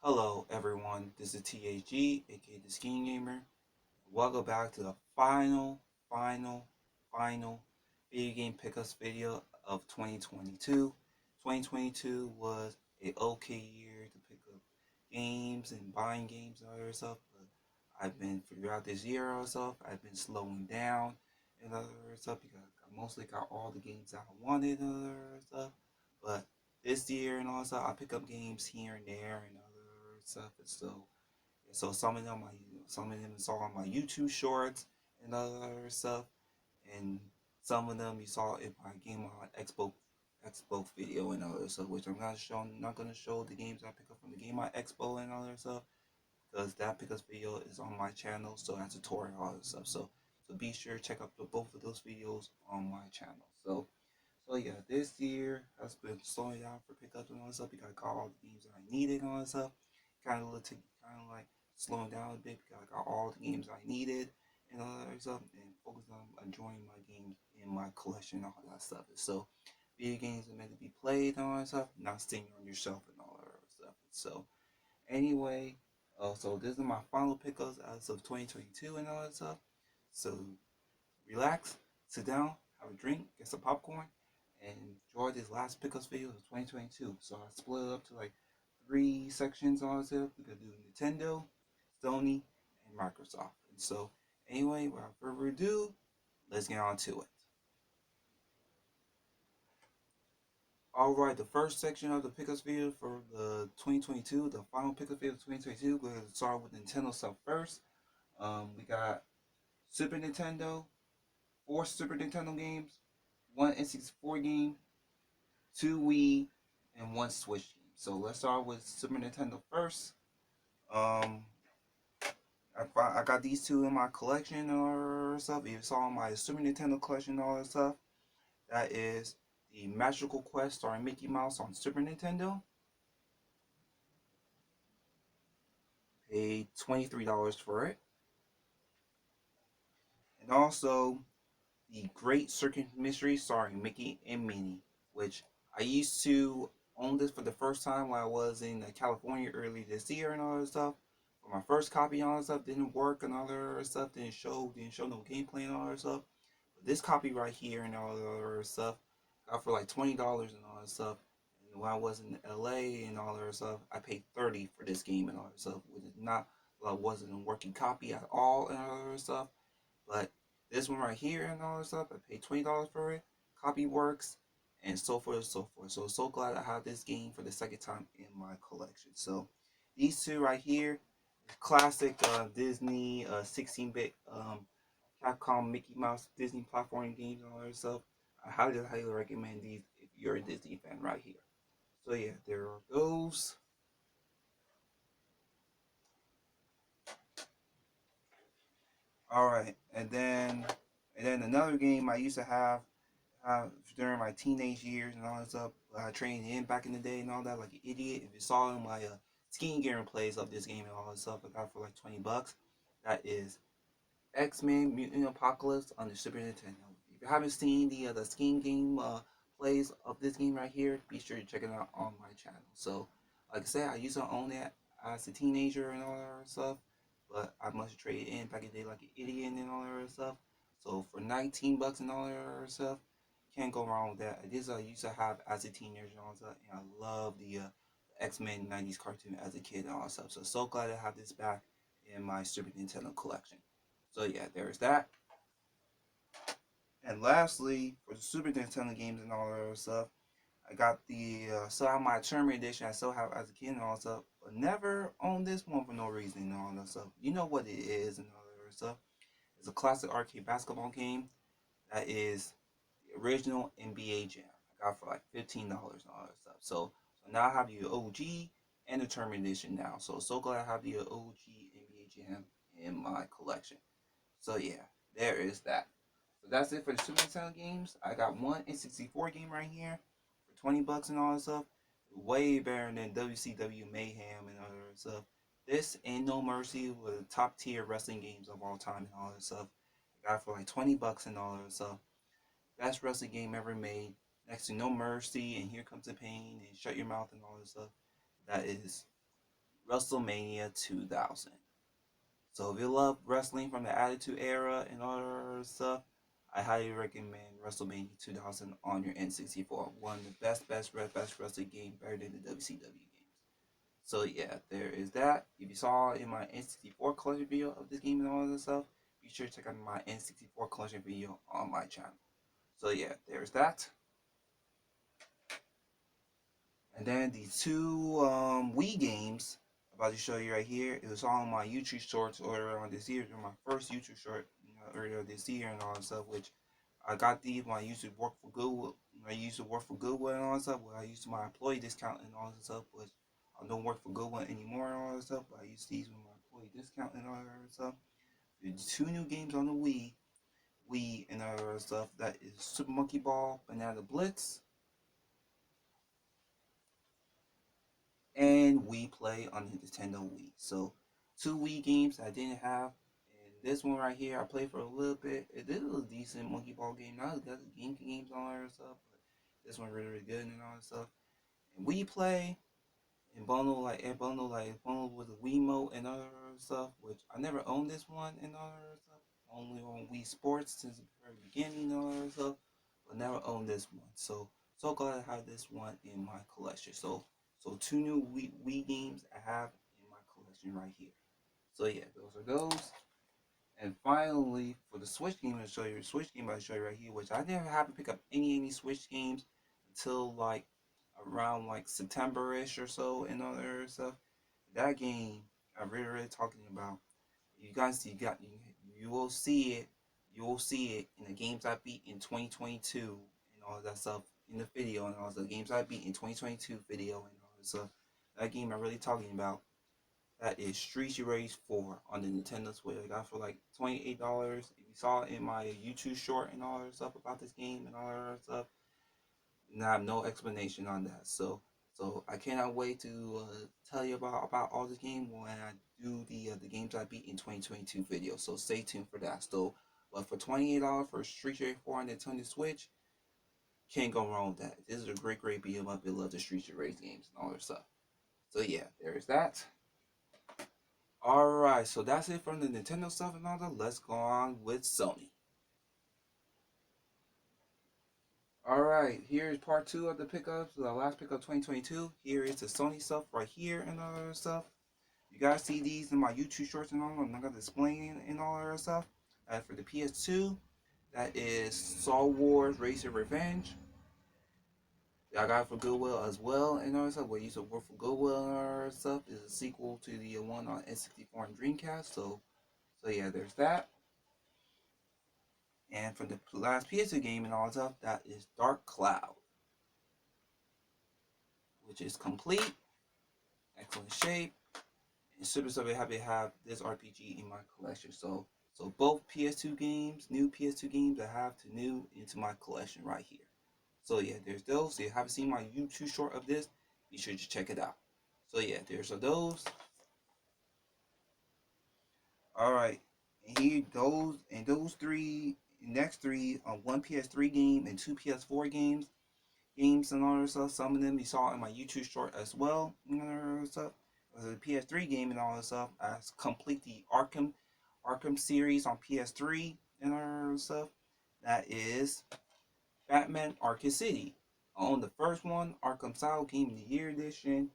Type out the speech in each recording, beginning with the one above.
Hello everyone, this is THG, aka the Skiing Gamer. Welcome back to the final video game pickups video of 2022. 2022 was a okay year to pick up games and buying games and other stuff, but I've been throughout this year or so, I've been slowing down and other stuff because I mostly got all the games that I wanted and other stuff. But this year and all that stuff, I pick up games here and there and other stuff, and so some of them saw on my YouTube shorts and other stuff, and some of them you saw in my Game on Expo video and other stuff, which not gonna show the games I pick up from the Game on Expo and other stuff because that pickups video is on my channel, so that's a tutorial and all that stuff. So be sure to check out both of those videos on my channel. So yeah, this year has been slowing down for pickups and all that stuff because I got all the games that I needed and all that stuff. Kind of like slowing down a bit because I got all the games I needed and all that stuff, and focus on enjoying my games in my collection and all that stuff. So video games are meant to be played and all that stuff, not sitting on your shelf and all that stuff. So anyway, so this is my final pickups as of 2022 and all that stuff. So relax, sit down, have a drink, get some popcorn, and enjoy this last pickups video of 2022. So I split it up to like three sections on it. We're gonna do Nintendo, Sony, and Microsoft. And so anyway, without further ado, let's get on to it. Alright, the first section of the pickups video for the 2022, the final pickup video of 2022, we're gonna start with Nintendo stuff first. We got Super Nintendo, four Super Nintendo games, one N64 game, two Wii, and one Switch game. So let's start with Super Nintendo first. Um, I got these two in my collection or stuff. If you saw my Super Nintendo collection and all that stuff, that is the Magical Quest starring Mickey Mouse on Super Nintendo. Paid $23 for it. And also the Great Circus Mystery starring Mickey and Minnie, which I used to own this for the first time when I was in California early this year and all that stuff. But my first copy and all that stuff didn't work and all that other stuff, didn't show no gameplay and all that stuff. But this copy right here and all that other stuff got for like $20 and all that stuff. And when I was in LA and all that stuff, I paid 30 for this game and all that stuff, which is not wasn't a working copy at all and all that stuff. But this one right here and all this stuff, I paid $20 for it. Copy works, and so forth and so forth. So glad I have this game for the second time in my collection. So these two right here, classic Disney 16-bit Capcom Mickey Mouse Disney platforming games and all that stuff. I highly recommend these if you're a Disney fan right here. So yeah, there are those. All right, and then another game I used to have during my teenage years and all that stuff. I trained in back in the day and all that, like an idiot. If you saw in my skiing game plays of this game and all that stuff, I got for like $20. That is X-Men Mutant Apocalypse on the Super Nintendo. If you haven't seen the skiing game plays of this game right here, be sure to check it out on my channel. So, like I said, I used to own that as a teenager and all that stuff, but I must trade in back in the day like an idiot and all that stuff. So for $19 and all that stuff, can't go wrong with that. This I used to have as a teenager and all that stuff, and I love the X-Men '90s cartoon as a kid and all that stuff. So glad to have this back in my Super Nintendo collection. So yeah, there's that. And lastly, for the Super Nintendo games and all that other stuff, I got the still have my tournament edition. I still have as a kid and all that stuff, but never owned this one for no reason and all that stuff. You know what it is and all that other stuff. It's a classic arcade basketball game that is the original NBA Jam. I got for like $15 and all that stuff. So now I have the OG and the tournament edition now. So glad I have the OG NBA Jam in my collection. So yeah, there is that. So that's it for the Super Nintendo games. I got one N64 game right here for $20 and all that stuff. Way better than WCW Mayhem and other stuff. This and No Mercy were the top tier wrestling games of all time and all that stuff. I got it for like $20 and all that stuff. Best wrestling game ever made. Next to No Mercy and Here Comes the Pain and Shut Your Mouth and all that stuff. That is WrestleMania 2000. So if you love wrestling from the Attitude Era and all that other stuff, I highly recommend WrestleMania 2000 on your N64. One of the best wrestling game, better than the WCW games. So yeah, there is that. If you saw in my N64 collection video of this game and all that stuff, be sure to check out my N64 collection video on my channel. So yeah, there's that. And then these two Wii games I'm about to show you right here. It was on my YouTube shorts earlier on this year. My first YouTube short earlier this year and all that stuff, which I got these when I used to work for Goodwill. I used to work for Goodwill and all that stuff. Well, I used my employee discount and all that stuff, but I don't work for Goodwill anymore and all that stuff. But I used these with my employee discount and all that stuff. There's two new games on the Wii and all that stuff. That is Super Monkey Ball, Banana Blitz, and Wii Play on the Nintendo Wii. So two Wii games I didn't have. And this one right here I played for a little bit. It is a decent monkey ball game. Not as good as games and all that stuff, but this one really good and all that stuff. And Wii Play and bundle with the Wiimote and other stuff, which I never owned this one and other stuff. Only on Wii Sports since the very beginning and all that stuff, but never owned this one. So glad I have this one in my collection. So two new Wii games I have in my collection right here. So yeah, those are those. And finally, for the Switch game, I'll show you the Switch game I'll show you right here, which I never have to pick up any Switch games until like around like September-ish or so and other stuff. That game I'm really talking about. You will see it. You will see it in the games I beat in 2022 and all that stuff in the video and all the games I beat in 2022 video and all that stuff. That game I'm really talking about. That is Streets Erased 4 on the Nintendo Switch. I got for like $28. If you saw it in my YouTube short and all that stuff about this game and all that stuff, and I have no explanation on that. So I cannot wait to tell you about all this game when I do the games I beat in 2022 video. So stay tuned for that. So, but for $28 for Street Fighter 4 on Nintendo Switch, can't go wrong with that. This is a great beat 'em up. I love the Street Fighter games and all that stuff. So yeah, there's that. All right, so that's it from the Nintendo stuff and all that. Let's go on with Sony. All right, here's part two of the pickups. The last pickup 2022. Here is the Sony stuff right here and all that stuff. You guys see these in my YouTube shorts and all. I'm not gonna explain and all that stuff. For the PS2, that is Star Wars Racer Revenge. I got it for Goodwill as well and all that stuff. What used to work for Goodwill and all that stuff is a sequel to the one on N64 and Dreamcast. So yeah, there's that. And for the last PS2 game and all that stuff, that is Dark Cloud, which is complete, excellent shape, and super happy to have this RPG in my collection. So both PS2 games, new PS2 games, I have to new into my collection right here. So yeah, there's those. If you haven't seen my YouTube short of this, be sure to check it out. So yeah, there's those. All right, and here those three next three on one PS3 game and two PS4 games and all that stuff. Some of them you saw in my YouTube short as well. And all that stuff. The PS3 game and all that stuff. I complete the Arkham series on PS3 and all that stuff. That is Batman Arkham City. I own the first one, Arkham Asylum Game of the Year edition.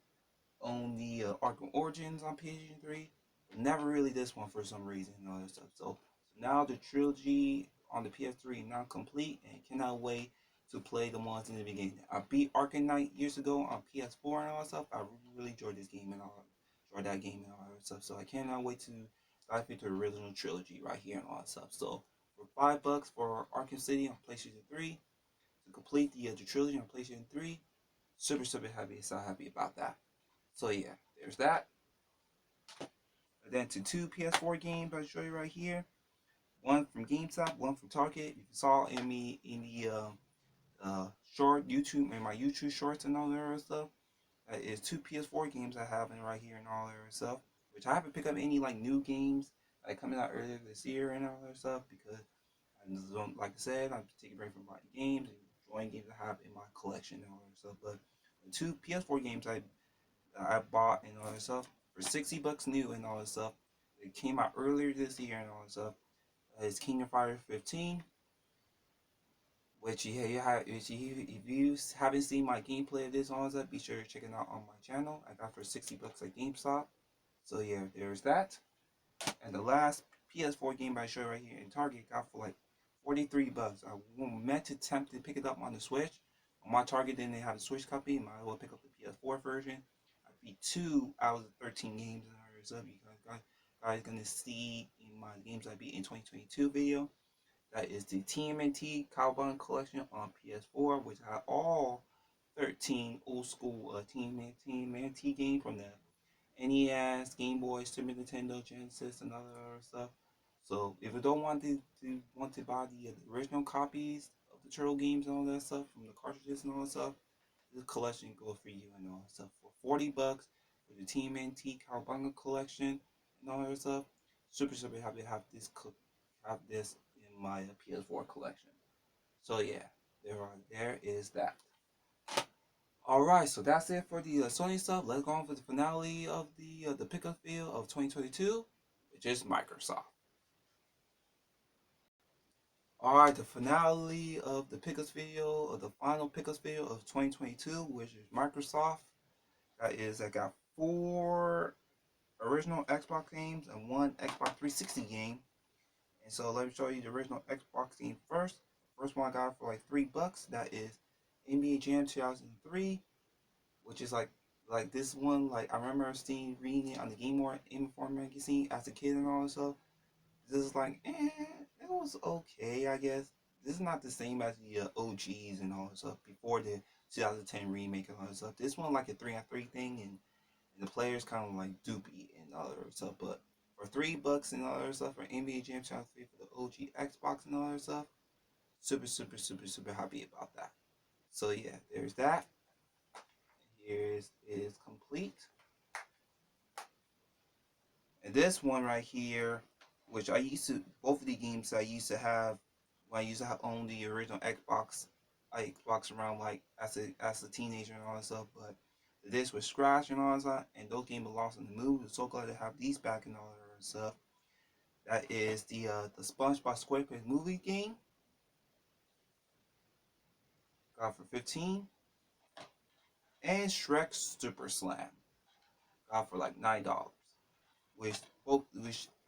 Own the Arkham Origins on PS3. Never really this one for some reason and all that stuff. So now the trilogy on the PS3 now complete and cannot wait to play the ones in the beginning. I beat Arkham Knight years ago on PS4 and all that stuff. I really enjoyed this game and all enjoyed that game and all that stuff. So I cannot wait to dive into the original trilogy right here and all that stuff. So for $5 for Arkham City on PlayStation 3 to complete the trilogy on PlayStation 3, super happy, so happy about that. So yeah, there's that. And then to two PS4 games I'll show you right here. One from GameStop, one from Target. You saw in me in the short YouTube and my YouTube shorts and all that other stuff. That is two PS4 games I have in right here and all that other stuff. Which I haven't picked up any like new games like coming out earlier this year and all that stuff because I just don't, like I said, I'm taking a break from buying games and enjoying games I have in my collection and all that stuff. But the two PS4 games I bought and all that stuff for $60 new and all that stuff. It came out earlier this year and all that stuff. It's Kingdom Fighters 15, which if you haven't seen my gameplay of this and all that stuff, be sure to check it out on my channel. I got for $60 at GameStop. So yeah, there's that. And the last PS4 game I show right here in Target got for like $43. I meant to attempt to pick it up on the Switch. On my Target didn't have a Switch copy. Might as well pick up the PS4 version. I beat 2 out of the 13 games in our sub. You guys gonna see in my games I beat in 2022 video. That is the TMNT Cowboy Collection on PS4, which had all 13 old school TMNT games from the NES, Game Boy, Super Nintendo, Genesis, and other stuff. So if you don't want to buy the original copies of the Turtle games and all that stuff from the cartridges and all that stuff, this collection goes for you and all that stuff for $40 for the Team NT Cowabunga collection and all that stuff. Super happy to have this in my PS4 collection. So yeah, there is that. Alright, so that's it for the Sony stuff. Let's go on for the finale of the pickup field of 2022, which is Microsoft. Alright, the finale of the pickups video, of the final pickups video of 2022, which is Microsoft. I got 4 original Xbox games and 1 Xbox 360 game. And so let me show you the original Xbox game first. First one I got for like $3. That is NBA Jam 2003. Which is like this one, like I remember reading it on the Game Informer magazine as a kid and all that stuff. This is like, it was okay, I guess. This is not the same as the OGs and all that stuff before the 2010 remake and all that stuff. This one like a 3-on-3 thing, and the players kind of like doopy and all that stuff. But for $3 and all that stuff for NBA Jam 2003 for the OG Xbox and all that stuff, super happy about that. So yeah, there's that. Here is complete. And this one right here, which both of the games I used to have when I used to have own the original Xbox around like as a teenager and all that stuff, but the disc was scratched and all that stuff, and those games were lost in the move. I'm so glad to have these back and all that stuff. That is the SpongeBob SquarePants movie game. Got for 15. And Shrek Super Slam. Got for like $9. Which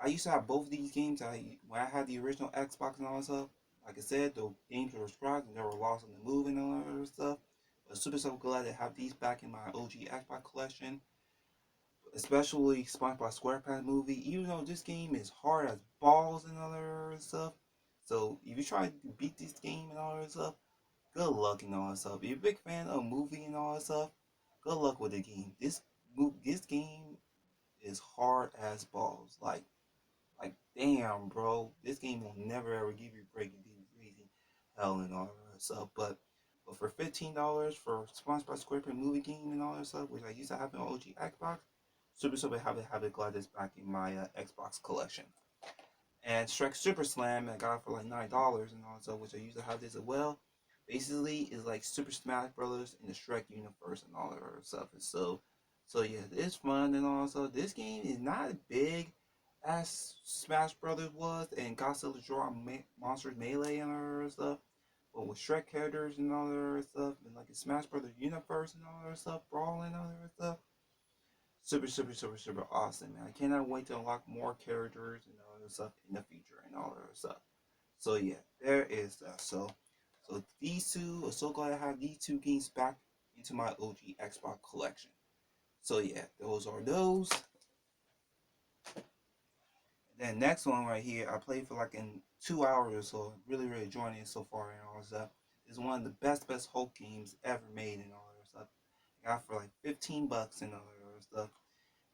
I used to have both of these games. When I had the original Xbox and all that stuff, like I said, the games were scratched and they were lost in the move and all that other stuff. But so glad to have these back in my OG Xbox collection, especially SpongeBob SquarePants movie. Even though this game is hard as balls and all that other stuff, so if you try to beat this game and all that stuff, good luck and all that stuff. If you're a big fan of a movie and all that stuff, good luck with the game. This game is hard as balls. Like damn, bro, this game will never ever give you a break and do crazy hell and all that stuff. But for $15 for SpongeBob SquarePants movie game and all that stuff, which I used to have in OG Xbox, super happy glad this back in my Xbox collection. And Shrek Super Slam, I got it for like $9 and all that stuff, which I used to have this as well. Basically, is like Super Smash Brothers in the Shrek universe and all that other stuff. And so yeah, it's fun and all that stuff. This game is not as big as Smash Brothers was and Godzilla Draw Monsters Melee and all that other stuff. But with Shrek characters and all that other stuff, and like a Smash Brothers universe and all that other stuff, Brawl and all that other stuff, super awesome, man. I cannot wait to unlock more characters and all that stuff in the future and all that stuff. So yeah, there is that. So these two, I'm so glad I have these two games back into my OG Xbox collection. So yeah, those are those. And then next one right here, I played for like in 2 hours or so. Really enjoying it so far and all that stuff. It's one of the best Hulk games ever made and all that stuff. I got for like $15 and all that stuff.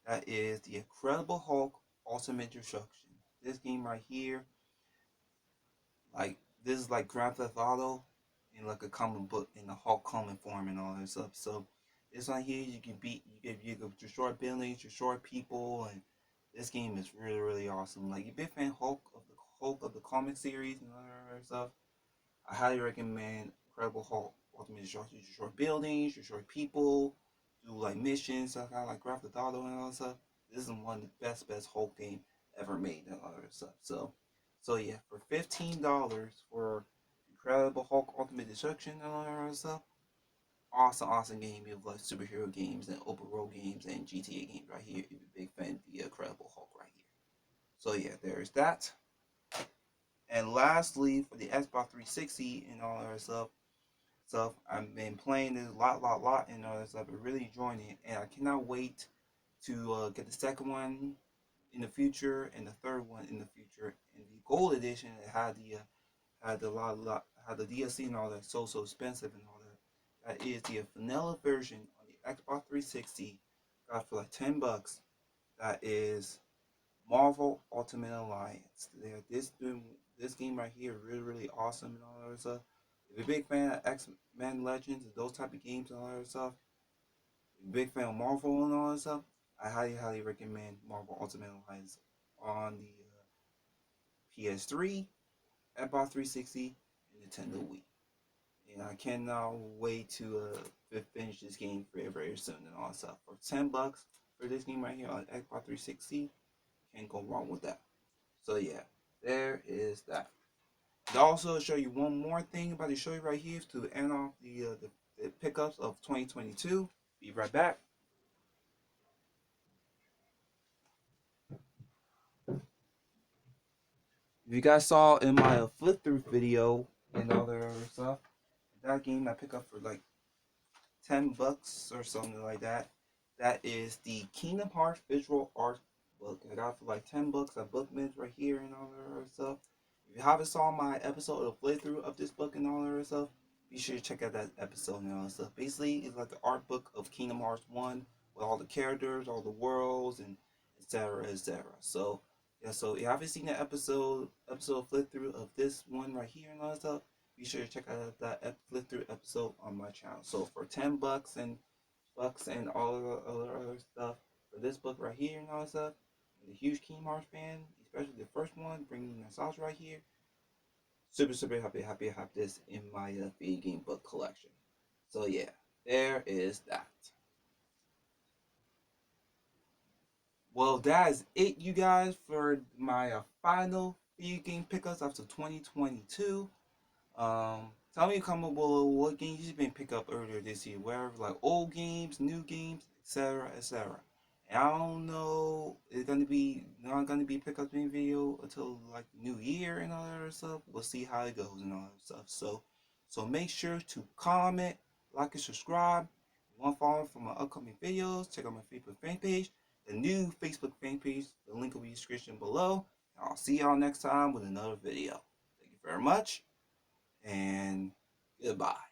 That is the Incredible Hulk Ultimate Destruction. This game right here, like this is like Grand Theft Auto in like a comic book in the Hulk comic form and all that stuff. So this right here, you can destroy buildings, destroy people, and this game is really awesome. Like, if you're a big fan Hulk of the comic series and all that stuff, I highly recommend Incredible Hulk Ultimate Destruction. Destroy buildings, destroy people, do like missions, stuff kind of like Grand Theft Auto and all that stuff. this is one of the best Hulk game ever made and all that stuff. So yeah, for $15 for Incredible Hulk Ultimate Destruction and all that stuff, awesome game. You love superhero games and open world games and GTA games right here. If you're a big fan of the Incredible Hulk right here. So yeah, there's that. And lastly, for the Xbox 360 and all that stuff, I've been playing this lot, and all that stuff. I'm really enjoying it, and I cannot wait to get the second one in the future and the third one in the future. And the gold edition it had the had the DLC and all that so expensive and all that. That is the vanilla version on the Xbox 360. Got for like $10. That is Marvel Ultimate Alliance. This game right here really awesome and all that stuff. If you're a big fan of X-Men Legends and those type of games and all that stuff, if you're a big fan of Marvel and all that stuff, I highly recommend Marvel Ultimate Alliance on the PS3, Xbox 360, and Nintendo Wii. And I cannot wait to finish this game very soon and all that stuff. For $10 for this game right here on Xbox 360, can't go wrong with that. So yeah, there is that. And also show you one more thing about to show you right here to end off the pickups of 2022. Be right back. If you guys saw in my flip through video and all that other stuff, that game I picked up for like $10 or something like that. That is the Kingdom Hearts visual art book. I got it for like $10 at Bookmans right here and all that other stuff. If you haven't saw my episode of playthrough of this book and all that other stuff, be sure to check out that episode and all that stuff. Basically, it's like the art book of Kingdom Hearts 1 with all the characters, all the worlds, and etc. So yeah, so if you haven't seen the episode flip through of this one right here and all that stuff, be sure to check out that flip through episode on my channel. So for $10 and all the other stuff for this book right here and all that stuff, I'm a huge Kingdom Hearts fan, especially the first one, bringing nostalgia right here. Super happy to have this in my video game book collection. So yeah, there is that. Well, that is it, you guys, for my final video game pickups after 2022. Tell me in comment below what games you've been pick up earlier this year, wherever like old games, new games, etc. And I don't know, it's gonna be not gonna be pickup in video until like New Year and all that other stuff. We'll see how it goes and all that stuff. So make sure to comment, like, and subscribe. If you want to follow for my upcoming videos, check out my Facebook fan page, the new Facebook fan page. The link will be in the description below. And I'll see y'all next time with another video. Thank you very much and goodbye.